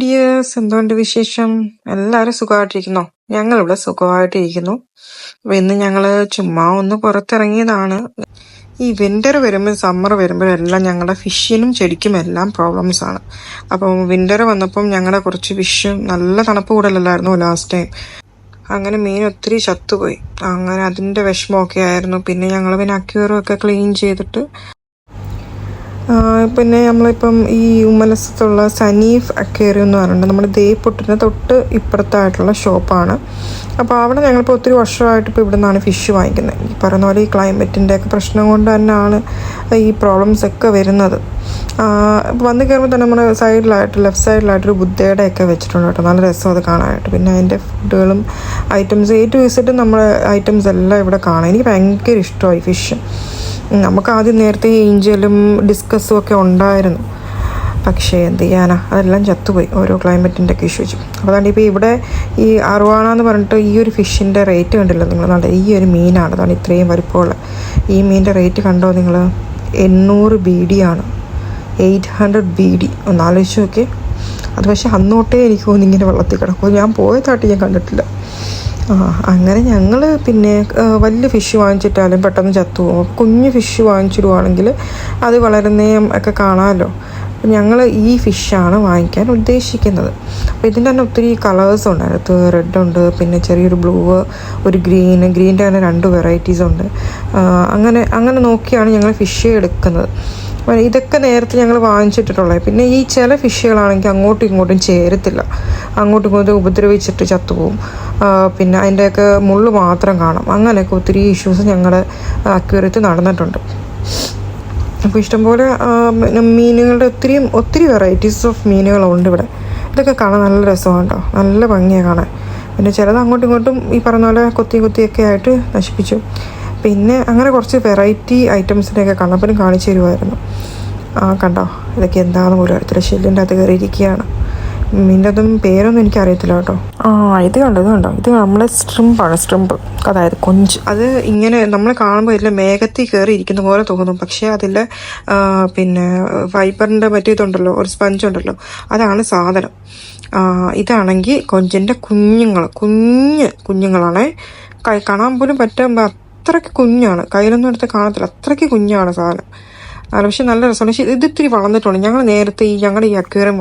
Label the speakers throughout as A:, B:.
A: Dears, എന്തുകൊണ്ട് വിശേഷം? എല്ലാവരും സുഖമായിട്ടിരിക്കുന്നോ? ഞങ്ങളിവിടെ സുഖമായിട്ടിരിക്കുന്നു. അപ്പൊ ഇന്ന് ഞങ്ങള് ചുമ്മാ ഒന്ന് പുറത്തിറങ്ങിയതാണ്. ഈ വിന്റർ വരുമ്പോൾ സമ്മർ വരുമ്പോഴെല്ലാം ഞങ്ങളുടെ ഫിഷിനും ചെടിക്കും എല്ലാം പ്രോബ്ലംസ് ആണ്. അപ്പം വിന്റർ വന്നപ്പം ഞങ്ങളുടെ കുറച്ച് ഫിഷ് നല്ല തണുപ്പ് കൂടുതലല്ലായിരുന്നു ലാസ്റ്റ് ടൈം. അങ്ങനെ മീൻ ഒത്തിരി ചത്തുപോയി. അങ്ങനെ അതിന്റെ വിഷമമൊക്കെ ആയിരുന്നു. പിന്നെ ഞങ്ങൾ അക്വേറിയം ഒക്കെ ക്ലീൻ ചെയ്തിട്ട് പിന്നെ നമ്മളിപ്പം ഈ ഉമ്മലസത്തുള്ള സനീഫ് അക്വേറിയം എന്ന് പറഞ്ഞിട്ടുണ്ട്. നമ്മുടെ ദേപ്പൊട്ടിന് തൊട്ട് ഇപ്പുറത്തായിട്ടുള്ള ഷോപ്പാണ്. അപ്പോൾ അവിടെ ഞങ്ങളിപ്പോൾ ഒത്തിരി വർഷമായിട്ട് ഇപ്പോൾ ഇവിടെ നിന്നാണ് ഫിഷ് വാങ്ങിക്കുന്നത്. ഈ പറയുന്ന പോലെ ഈ ക്ലൈമറ്റിൻ്റെ ഒക്കെ പ്രശ്നം കൊണ്ട് തന്നെയാണ് ഈ പ്രോബ്ലംസ് ഒക്കെ വരുന്നത്. വന്ന് കയറുമ്പോൾ തന്നെ നമ്മുടെ ലെഫ്റ്റ് സൈഡിലായിട്ടൊരു ബുദ്ധയുടെ ഒക്കെ വെച്ചിട്ടുണ്ട് കേട്ടോ. നല്ല രസം അത് കാണാനായിട്ട്. പിന്നെ അതിൻ്റെ ഫുഡുകളും ഐറ്റംസ് ടു വിസിറ്റ് നമ്മുടെ ഐറ്റംസ് എല്ലാം ഇവിടെ കാണാം. എനിക്ക് ഭയങ്കര ഇഷ്ടമായി ഫിഷ്. നമുക്ക് ആദ്യം നേരത്തെ ഏഞ്ചലും ഡിസ്കസും ഒക്കെ ഉണ്ടായിരുന്നു, പക്ഷേ എന്ത് ചെയ്യാനാ, അതെല്ലാം ചത്തുപോയി ഓരോ ക്ലൈമറ്റിൻ്റെ ഒക്കെ ഇഷ്യൂ വെച്ചു. അപ്പോൾ അതുകൊണ്ട് ഇപ്പോൾ ഇവിടെ ഈ അറുവാണ എന്ന് പറഞ്ഞിട്ട് ഈ ഒരു ഫിഷിൻ്റെ റേറ്റ് കണ്ടില്ല നിങ്ങൾ? നല്ല ഈ ഒരു മീനാണ്, അതാണ് ഇത്രയും വലിപ്പമുള്ള ഈ മീനിൻ്റെ റേറ്റ് കണ്ടോ നിങ്ങൾ? 800 BD ആണ്. 800 BD. ഒന്ന് ആലോചിച്ച് നോക്കി. അത് പക്ഷേ അന്നോട്ടേ എനിക്ക് തോന്നി ഇങ്ങനെ വെള്ളത്തിൽ കിടക്കും. ഞാൻ പോയതായിട്ട് ഞാൻ കണ്ടിട്ടില്ല. അങ്ങനെ ഞങ്ങൾ പിന്നെ വലിയ ഫിഷ് വാങ്ങിച്ചിട്ടാലും പെട്ടെന്ന് ചത്തുപോകും. കുഞ്ഞു ഫിഷ് വാങ്ങിച്ചിടുവാണെങ്കിൽ അത് വളരുന്നേം ഒക്കെ കാണാമല്ലോ. അപ്പം ഞങ്ങൾ ഈ ഫിഷാണ് വാങ്ങിക്കാൻ ഉദ്ദേശിക്കുന്നത്. അപ്പോൾ ഇതിൻ്റെ തന്നെ ഒത്തിരി കളേഴ്സ് ഉണ്ട്. അടുത്ത് റെഡ് ഉണ്ട്, പിന്നെ ചെറിയൊരു ബ്ലൂ, ഒരു ഗ്രീൻ്റെ തന്നെ 2 വെറൈറ്റീസ് ഉണ്ട്. അങ്ങനെ നോക്കിയാണ് ഞങ്ങൾ ഫിഷ് എടുക്കുന്നത്. ഇതൊക്കെ നേരത്തെ ഞങ്ങൾ വാങ്ങിച്ചിട്ടുള്ളത്. പിന്നെ ഈ ചില ഫിഷുകളാണെങ്കിൽ അങ്ങോട്ടും ഇങ്ങോട്ടും ചേരത്തില്ല, അങ്ങോട്ടും ഇങ്ങോട്ടും ഉപദ്രവിച്ചിട്ട് ചത്തുപോകും. പിന്നെ അതിൻ്റെയൊക്കെ മുള്ളു മാത്രം കാണാം. അങ്ങനെയൊക്കെ ഒത്തിരി ഇഷ്യൂസ് ഞങ്ങളുടെ അക്വേറിയത്തിൽ നടന്നിട്ടുണ്ട്. അപ്പോൾ ഇഷ്ടംപോലെ മീനുകളുടെ ഒത്തിരി വെറൈറ്റീസ് ഓഫ് മീനുകളുണ്ട് ഇവിടെ. ഇതൊക്കെ കാണാൻ നല്ല രസമാണ് കേട്ടോ, നല്ല ഭംഗിയാണ് കാണാൻ. പിന്നെ ചിലത് അങ്ങോട്ടും ഇങ്ങോട്ടും ഈ പറഞ്ഞ പോലെ കൊത്തിയൊക്കെ ആയിട്ട് നശിപ്പിച്ചു. പിന്നെ അങ്ങനെ കുറച്ച് വെറൈറ്റി ഐറ്റംസിനെയൊക്കെ കണ്ണപ്പനും കാണിച്ചു തരുമായിരുന്നു. കണ്ടോ, ഇതൊക്കെ എന്താണെന്ന് പോലും അറിയത്തില്ല. ഷെല്ലിൻ്റെ അകത്ത് കയറിയിരിക്കുകയാണ്. മീൻ്റെ അതും പേരൊന്നും എനിക്കറിയത്തില്ല കേട്ടോ. ഇത് കണ്ടോ, ഇത് നമ്മളെ സ്ട്രിമ്പ്, അതായത് കൊഞ്ച്. അത് ഇങ്ങനെ നമ്മൾ കാണുമ്പോൾ ഇതിൽ മേഘത്തിൽ കയറി ഇരിക്കുന്ന പോലെ തോന്നും, പക്ഷേ അതിൽ പിന്നെ ഫൈബറിൻ്റെ ഇതുണ്ടല്ലോ, ഒരു സ്പഞ്ച് ഉണ്ടല്ലോ, അതാണ് സാധനം. ഇതാണെങ്കിൽ കൊഞ്ചിൻ്റെ കുഞ്ഞുങ്ങളാണേ. കാണാൻ പോലും പറ്റുമ്പോൾ അത്രയ്ക്ക് കുഞ്ഞാണ്, കയ്യിലൊന്നും എടുത്ത് കാണത്തില്ല, അത്രയ്ക്ക് കുഞ്ഞാണ് സാധനം. പക്ഷെ നല്ല രസമാണ്. പക്ഷെ ഇത് ഇത്തിരി വളർന്നിട്ടുണ്ട്. ഞങ്ങൾ നേരത്തെ ഞങ്ങളുടെ ഈ അക്വേറിയം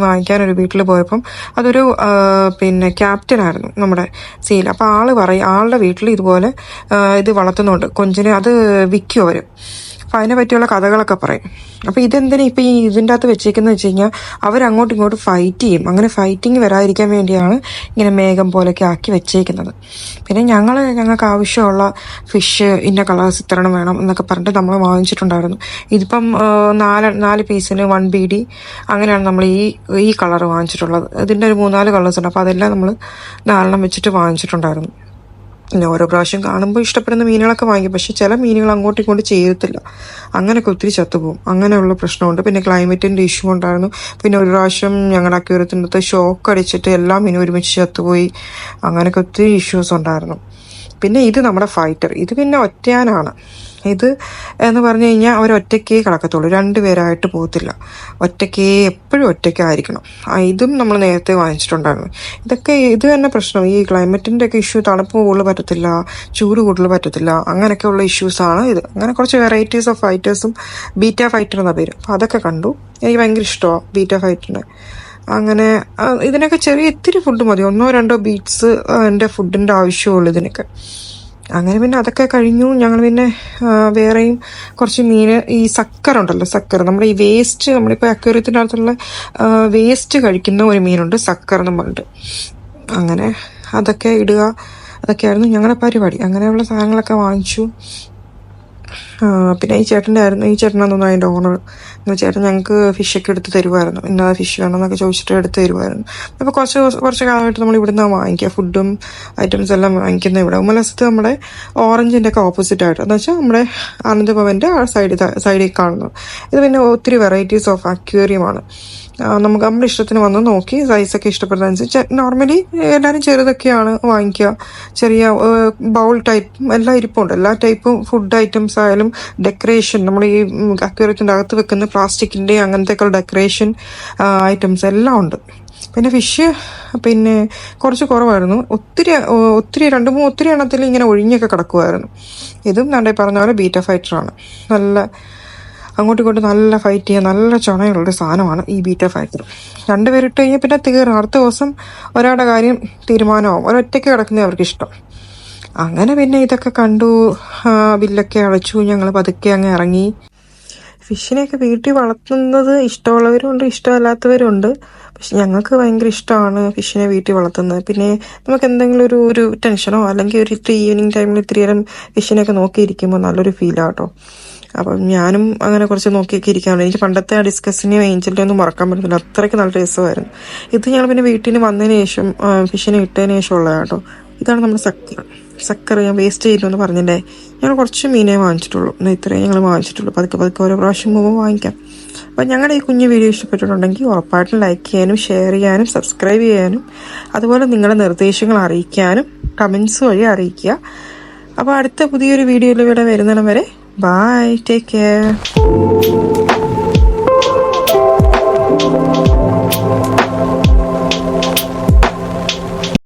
A: വാങ്ങിക്കാൻ ഒരു വീട്ടിൽ പോയപ്പം അതൊരു പിന്നെ ക്യാപ്റ്റനായിരുന്നു നമ്മുടെ സീൽ. അപ്പോൾ ആളുടെ വീട്ടിൽ ഇതുപോലെ ഇത് വളർത്തുന്നുണ്ട് കൊഞ്ചിനെ. അത് വിൽക്കും അവർ. അപ്പം അതിനെ പറ്റിയുള്ള കഥകളൊക്കെ പറയും. അപ്പോൾ ഇതെന്തിനാ ഇപ്പം ഈ ഇതിൻ്റെ അകത്ത് വെച്ചേക്കുന്നത് വെച്ച് കഴിഞ്ഞാൽ അവരങ്ങോട്ടും ഇങ്ങോട്ടും ഫൈറ്റ് ചെയ്യും. അങ്ങനെ ഫൈറ്റിങ് വരാതിരിക്കാൻ വേണ്ടിയാണ് ഇങ്ങനെ മേഘം പോലെയൊക്കെ ആക്കി വെച്ചേക്കുന്നത്. പിന്നെ ഞങ്ങൾക്ക് ആവശ്യമുള്ള ഫിഷ് ഇന്ന കളേഴ്സ് ഇത്രണ്ണം വേണം എന്നൊക്കെ പറഞ്ഞിട്ട് നമ്മൾ വാങ്ങിച്ചിട്ടുണ്ടായിരുന്നു. ഇതിപ്പം 4 പീസിന് 1 BD അങ്ങനെയാണ് നമ്മൾ ഈ കളർ വാങ്ങിച്ചിട്ടുള്ളത്. ഇതിൻ്റെ ഒരു 3-4 കളേഴ്സ് ഉണ്ട്. അപ്പോൾ അതെല്ലാം നമ്മൾ 4 വെച്ചിട്ട് വാങ്ങിച്ചിട്ടുണ്ടായിരുന്നു. പിന്നെ ഓരോ പ്രാവശ്യം കാണുമ്പോൾ ഇഷ്ടപ്പെടുന്ന മീനുകളൊക്കെ വാങ്ങിക്കും, പക്ഷെ ചില മീനുകൾ അങ്ങോട്ടും ഇങ്ങോട്ട് ചെയ്യത്തില്ല. അങ്ങനെയൊക്കെ ഒത്തിരി ചത്തുപോകും. അങ്ങനെയുള്ള പ്രശ്നമുണ്ട്. പിന്നെ ക്ലൈമറ്റിൻ്റെ ഇഷ്യൂ ഉണ്ടായിരുന്നു. പിന്നെ ഒരു പ്രാവശ്യം ഞങ്ങളുടെ അക്വേറിയത്തിൻ്റെ അടുത്ത് ഷോക്ക് അടിച്ചിട്ട് എല്ലാ മീനും ഒരുമിച്ച് ചത്തുപോയി. അങ്ങനെയൊക്കെ ഒത്തിരി ഇഷ്യൂസ് ഉണ്ടായിരുന്നു. പിന്നെ ഇത് നമ്മുടെ ഫൈറ്റർ. ഇത് പിന്നെ ഒറ്റയാനാണ്. ഇത് എന്ന് പറഞ്ഞു കഴിഞ്ഞാൽ അവരൊറ്റയ്ക്കേ കിടക്കത്തുള്ളൂ, 2 പേരായിട്ട് പോകത്തില്ല. എപ്പോഴും ഒറ്റയ്ക്കായിരിക്കണം. ഇതും നമ്മൾ നേരത്തെ വാങ്ങിച്ചിട്ടുണ്ടായിരുന്നു. ഇത് തന്നെ പ്രശ്നം. ഈ ക്ലൈമറ്റിൻ്റെ ഒക്കെ ഇഷ്യൂ, തണുപ്പ് കൂടുതൽ പറ്റത്തില്ല, ചൂട് കൂടുതൽ പറ്റത്തില്ല, അങ്ങനെയൊക്കെയുള്ള ഇഷ്യൂസാണ് ഇത്. അങ്ങനെ കുറച്ച് വെറൈറ്റീസ് ഓഫ് ഫൈറ്റേഴ്സും, ബീറ്റ ഫൈറ്റർ എന്ന പേര്. അപ്പോൾ അതൊക്കെ കണ്ടു. എനിക്ക് ഭയങ്കര ഇഷ്ടമാണ് ബീറ്റ ഫൈറ്ററിനെ. അങ്ങനെ ഇതിനൊക്കെ ഇത്തിരി ഫുഡ് മതി, 1-2 ബീറ്റ്സ് എൻ്റെ ഫുഡിൻ്റെ ആവശ്യമുള്ളൂ ഇതിനൊക്കെ. അങ്ങനെ പിന്നെ അതൊക്കെ കഴിഞ്ഞു. ഞങ്ങൾ പിന്നെ വേറെയും കുറച്ച് മീൻ, ഈ സക്കർ ഉണ്ടല്ലോ, നമ്മുടെ ഈ വേസ്റ്റ്, നമ്മളിപ്പോൾ അക്വേറിയത്തിൻ്റെ അടുത്തുള്ള വേസ്റ്റ് കഴിക്കുന്ന ഒരു മീനുണ്ട്, സക്കർ എന്ന് പറഞ്ഞിട്ട്. അങ്ങനെ അതൊക്കെ ഇടുക, അതൊക്കെയായിരുന്നു ഞങ്ങളുടെ പരിപാടി. അങ്ങനെയുള്ള സാധനങ്ങളൊക്കെ വാങ്ങിച്ചു. പിന്നെ ഈ ചേട്ടനാണെന്ന് തോന്നുന്നു അതിൻ്റെ ഓണർ. ചേട്ടൻ ഞങ്ങൾക്ക് ഫിഷൊക്കെ എടുത്ത് തരുമായിരുന്നു. ഇന്ന ഫിഷ് വേണമെന്നൊക്കെ ചോദിച്ചിട്ട് എടുത്ത് തരുമായിരുന്നു. അപ്പോൾ കുറച്ച് കാലമായിട്ട് നമ്മൾ ഇവിടുന്ന് വാങ്ങിക്കുക, ഫുഡും ഐറ്റംസ് എല്ലാം വാങ്ങിക്കുന്ന ഇവിടെ. ഉമ്മലസത്ത് നമ്മുടെ ഓറഞ്ചിൻ്റെ ഒക്കെ ഓപ്പോസിറ്റ് ആയിട്ട്, എന്ന് വെച്ചാൽ നമ്മുടെ ആനന്ദഭവൻ്റെ ആ സൈഡിൽ കാണുന്നത്. ഇത് പിന്നെ ഒത്തിരി വെറൈറ്റീസ് ഓഫ് അക്വേറിയമാണ്. നമുക്ക് നമ്മുടെ ഇഷ്ടത്തിന് വന്ന് നോക്കി സൈസൊക്കെ ഇഷ്ടപ്പെടുന്നതനുസരിച്ച് നോർമലി എല്ലാവരും ചെറുതൊക്കെയാണ് വാങ്ങിക്കുക. ചെറിയ ബൗൾ ടൈപ്പും എല്ലാം ഇരിപ്പുണ്ട്. എല്ലാ ടൈപ്പും ഫുഡ് ഐറ്റംസ് ആയാലും ഡെക്കറേഷൻ, നമ്മൾ ഈ അക്വേറിയത്തിൻ്റെ അകത്ത് വെക്കുന്ന പ്ലാസ്റ്റിക്കിൻ്റെ അങ്ങനത്തെയൊക്കെ ഡെക്കറേഷൻ ഐറ്റംസ് എല്ലാം ഉണ്ട്. പിന്നെ ഫിഷ് പിന്നെ കുറച്ച് കുറവായിരുന്നു. ഒത്തിരി ഒത്തിരി എണ്ണത്തിൽ ഇങ്ങനെ ഒഴിഞ്ഞൊക്കെ കിടക്കുമായിരുന്നു. ഇതും ഞാൻ പറഞ്ഞ പോലെ ബീറ്റ ഫൈറ്ററാണ്. നല്ല അങ്ങോട്ടും ഇങ്ങോട്ടും നല്ല ഫൈറ്റ് ചെയ്യാൻ നല്ല ചുണയുള്ളൊരു സാധനമാണ് ഈ ബീറ്റ ഫൈറ്റർ. രണ്ടുപേരിട്ട് കഴിഞ്ഞാൽ പിന്നെ തീർന്നു. അടുത്ത ദിവസം ഒരാളുടെ കാര്യം തീരുമാനമാവും. ഒരൊറ്റയ്ക്ക് കിടക്കുന്നേ അവർക്ക് ഇഷ്ടം. അങ്ങനെ പിന്നെ ഇതൊക്കെ കണ്ടു, ബില്ലൊക്കെ അടച്ചു. ഞങ്ങൾ പതുക്കെ അങ്ങ് ഇറങ്ങി. ഫിഷിനെയൊക്കെ വീട്ടിൽ വളർത്തുന്നത് ഇഷ്ടമുള്ളവരുണ്ട്, ഇഷ്ടമല്ലാത്തവരുണ്ട്. പക്ഷെ ഞങ്ങൾക്ക് ഭയങ്കര ഇഷ്ടമാണ് ഫിഷിനെ വീട്ടിൽ വളർത്തുന്നത്. പിന്നെ നമുക്ക് എന്തെങ്കിലും ഒരു ടെൻഷനോ അല്ലെങ്കിൽ ഒരു ഇത്തിരി ഈവനിങ് ടൈമിൽ ഇത്തിരി നേരം ഫിഷിനെയൊക്കെ നോക്കിയിരിക്കുമ്പോൾ നല്ലൊരു ഫീലാട്ടോ. അപ്പം ഞാനും അങ്ങനെ കുറച്ച് നോക്കിയൊക്കെ ഇരിക്കാറുണ്ട്. എനിക്ക് പണ്ടത്തെ ആ ഡിസ്കസിനെയും ഏഞ്ചലിനെ ഒന്നും മറക്കാൻ പറ്റുന്നില്ല, അത്രയ്ക്ക് നല്ല രസമായിരുന്നു. ഇത് ഞങ്ങൾ പിന്നെ വീട്ടിൽ വന്നതിന് ശേഷം ഫിഷിനെ ഇട്ടതിന് ശേഷം ഉള്ളതാണ് കേട്ടോ. ഇതാണ് നമ്മുടെ സക്കർ ഞാൻ വേസ്റ്റ് ചെയ്യില്ലെന്ന് പറഞ്ഞില്ലേ. ഞങ്ങൾ കുറച്ച് മീനേ വാങ്ങിച്ചിട്ടുള്ളൂ, ഇത്രയും ഞങ്ങൾ വാങ്ങിച്ചിട്ടുള്ളൂ. പതുക്കെ ഓരോ പ്രാവശ്യം പോകുമ്പോൾ വാങ്ങിക്കാം. അപ്പോൾ ഞങ്ങളുടെ ഈ കുഞ്ഞു വീഡിയോ ഇഷ്ടപ്പെട്ടിട്ടുണ്ടെങ്കിൽ ഉറപ്പായിട്ടും ലൈക്ക് ചെയ്യാനും ഷെയർ ചെയ്യാനും സബ്സ്ക്രൈബ് ചെയ്യാനും അതുപോലെ നിങ്ങളുടെ നിർദ്ദേശങ്ങൾ അറിയിക്കാനും കമൻസ് വഴി അറിയിക്കുക. അപ്പോൾ അടുത്ത പുതിയൊരു വീഡിയോയിൽ ഇവിടെ വരുന്നിടം വരെ ബൈ, ടേക്ക് കെയർ.